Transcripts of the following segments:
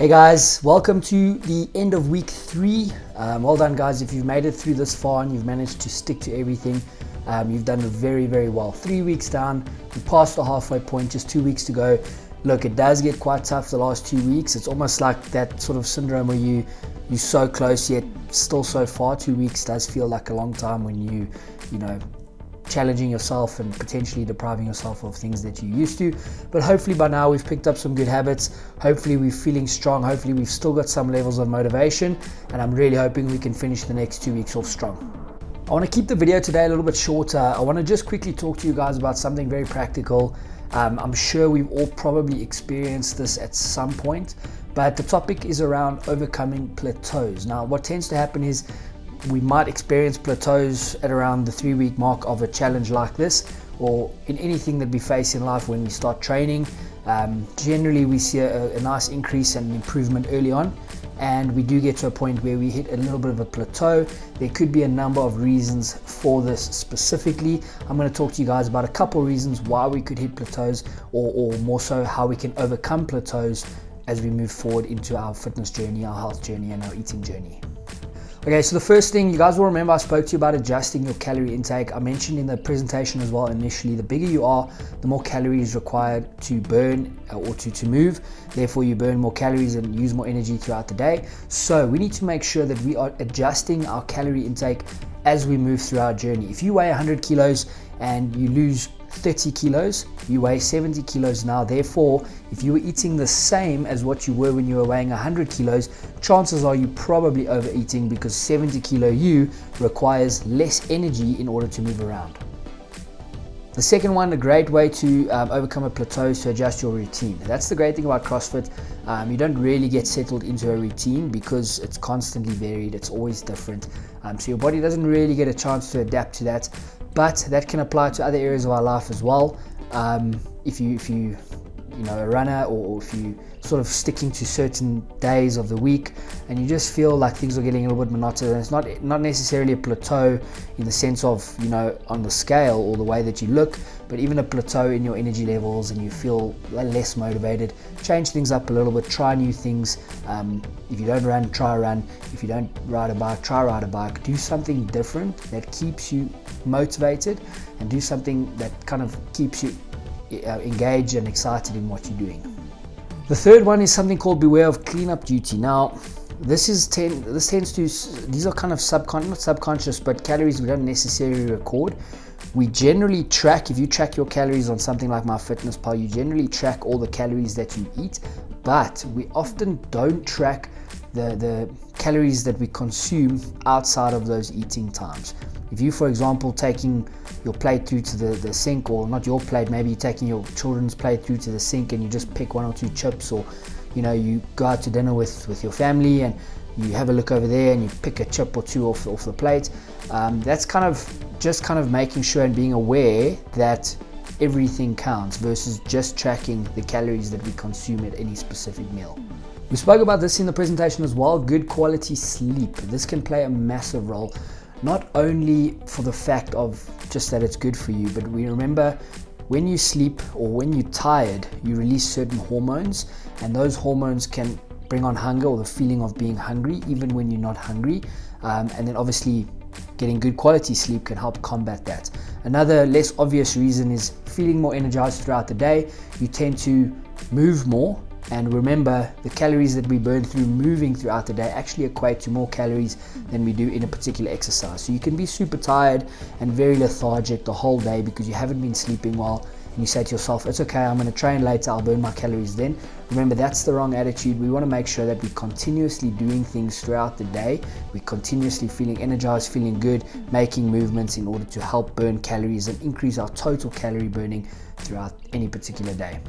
Hey guys, welcome to the end of week 3. Well done guys, if you've made it through this far and you've managed to stick to everything, you've done very, very well. 3 weeks down, you passed the halfway point, just 2 weeks to go. Look, it does get quite tough the last 2 weeks. It's almost like that sort of syndrome where you're so close yet still so far. 2 weeks does feel like a long time when you know, challenging yourself and potentially depriving yourself of things that you used to. But hopefully by now we've picked up some good habits. Hopefully we're feeling strong. Hopefully we've still got some levels of motivation, and I'm really hoping we can finish the next 2 weeks off strong. I want to keep the video today a little bit shorter. I want to just quickly talk to you guys about something very practical. I'm sure we've all probably experienced this at some point, but the topic is around overcoming plateaus. Now what tends to happen is we might experience plateaus at around the 3-week mark of a challenge like this, or in anything that we face in life when we start training. Generally we see a nice increase and improvement early on, and we do get to a point where we hit a little bit of a plateau. There could be a number of reasons for this specifically. I'm going to talk to you guys about a couple reasons why we could hit plateaus, or more so how we can overcome plateaus as we move forward into our fitness journey, our health journey, and our eating journey. Okay, so the first thing, you guys will remember I spoke to you about adjusting your calorie intake. I mentioned in the presentation as well initially, the bigger you are, the more calories required to burn or to move. Therefore, you burn more calories and use more energy throughout the day. So we need to make sure that we are adjusting our calorie intake as we move through our journey. If you weigh 100 kilos and you lose 30 kilos, you weigh 70 kilos now. Therefore, if you were eating the same as what you were when you were weighing 100 kilos, chances are you probably overeating, because 70 kilo you requires less energy in order to move around. The second one, a great way to overcome a plateau, is to adjust your routine. That's the great thing about CrossFit. You don't really get settled into a routine because it's constantly varied. It's always different. So your body doesn't really get a chance to adapt to that. But that can apply to other areas of our life as well. If you know, a runner, or if you sort of sticking to certain days of the week and you just feel like things are getting a little bit monotonous, it's not necessarily a plateau in the sense of, you know, on the scale or the way that you look, but even a plateau in your energy levels and you feel less motivated, change things up a little bit, try new things. If you don't run, try a run. If you don't ride a bike, try ride a bike. Do something different that keeps you motivated, and do something that kind of keeps you engaged and excited in what you're doing. The third one is something called beware of cleanup duty. Now these are kind of not subconscious, but calories we don't necessarily record. We generally track, if you track your calories on something like MyFitnessPal, you generally track all the calories that you eat, but we often don't track the calories that we consume outside of those eating times. If you, for example, taking your plate through to the sink, or not your plate, maybe you're taking your children's plate through to the sink and you just pick 1 or 2 chips, or you know, you go out to dinner with your family and you have a look over there and you pick a chip or 2 off the plate. That's kind of making sure and being aware that everything counts versus just tracking the calories that we consume at any specific meal. We spoke about this in the presentation as well. Good quality sleep. This can play a massive role, not only for the fact of just that it's good for you, but we remember when you sleep or when you're tired, you release certain hormones, and those hormones can bring on hunger, or the feeling of being hungry even when you're not hungry. And then obviously getting good quality sleep can help combat that. Another less obvious reason is feeling more energized throughout the day. You tend to move more, and remember, the calories that we burn through moving throughout the day actually equate to more calories than we do in a particular exercise. So you can be super tired and very lethargic the whole day because you haven't been sleeping well, and you say to yourself, it's okay, I'm going to train later, I'll burn my calories then. Remember, that's the wrong attitude. We want to make sure that we're continuously doing things throughout the day. We're continuously feeling energized, feeling good, making movements in order to help burn calories and increase our total calorie burning throughout any particular day.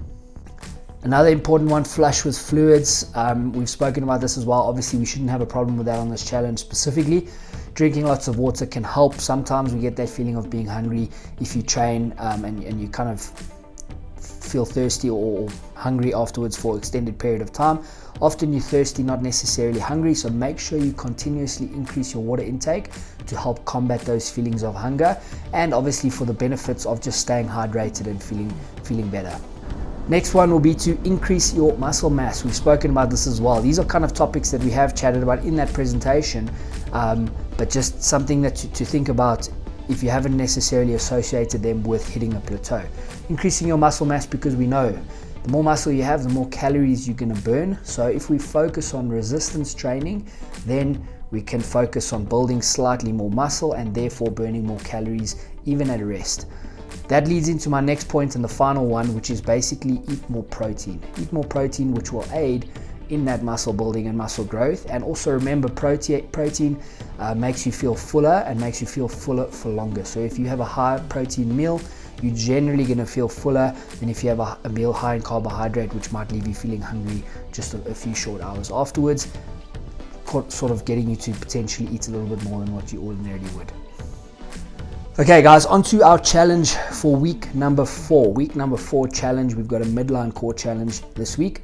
Another important one, flush with fluids. We've spoken about this as well. Obviously, we shouldn't have a problem with that on this challenge specifically. Drinking lots of water can help. Sometimes we get that feeling of being hungry if you train and you kind of feel thirsty or hungry afterwards for an extended period of time. Often you're thirsty, not necessarily hungry, so make sure you continuously increase your water intake to help combat those feelings of hunger, and obviously for the benefits of just staying hydrated and feeling better. Next one will be to increase your muscle mass. We've spoken about this as well. These are kind of topics that we have chatted about in that presentation, but just something that to think about if you haven't necessarily associated them with hitting a plateau. Increasing your muscle mass, because we know the more muscle you have, the more calories you're going to burn. So if we focus on resistance training, then we can focus on building slightly more muscle and therefore burning more calories even at rest. That leads into my next point and the final one, which is basically eat more protein. Eat more protein, which will aid in that muscle building and muscle growth. And also remember, protein makes you feel fuller and makes you feel fuller for longer. So if you have a high protein meal, you're generally going to feel fuller than if you have a meal high in carbohydrate, which might leave you feeling hungry just a few short hours afterwards, sort of getting you to potentially eat a little bit more than what you ordinarily would. Okay guys, on to our challenge for week number 4. Week number 4 challenge, we've got a midline core challenge this week.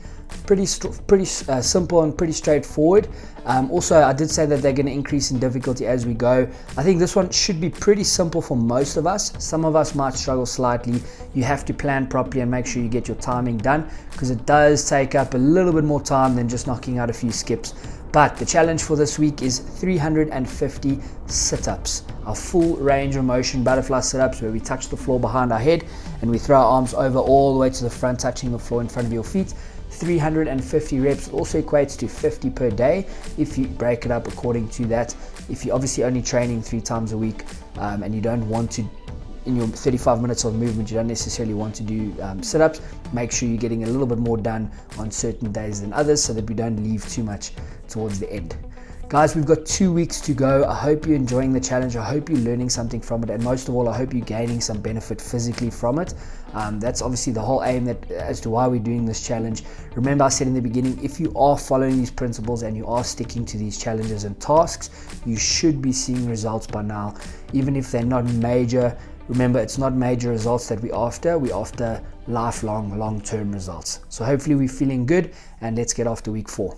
Pretty simple and pretty straightforward. Also, I did say that they're going to increase in difficulty as we go. I think this one should be pretty simple for most of us. Some of us might struggle slightly. You have to plan properly and make sure you get your timing done, because it does take up a little bit more time than just knocking out a few skips. But the challenge for this week is 350 sit-ups, our full range of motion butterfly sit-ups, where we touch the floor behind our head and we throw our arms over all the way to the front, touching the floor in front of your feet. 350 reps also equates to 50 per day if you break it up according to that. If you're obviously only training 3 times a week and you don't want to, in your 35 minutes of movement, you don't necessarily want to do sit-ups, make sure you're getting a little bit more done on certain days than others so that we don't leave too much towards the end. Guys, we've got 2 weeks to go. I hope you're enjoying the challenge. I hope you're learning something from it, and most of all, I hope you're gaining some benefit physically from it. That's obviously the whole aim as to why we're doing this challenge. Remember, I said in the beginning, if you are following these principles and you are sticking to these challenges and tasks, you should be seeing results by now, even if they're not major. Remember, it's not major results that we're after lifelong, long-term results. So hopefully we're feeling good, and let's get off to week 4.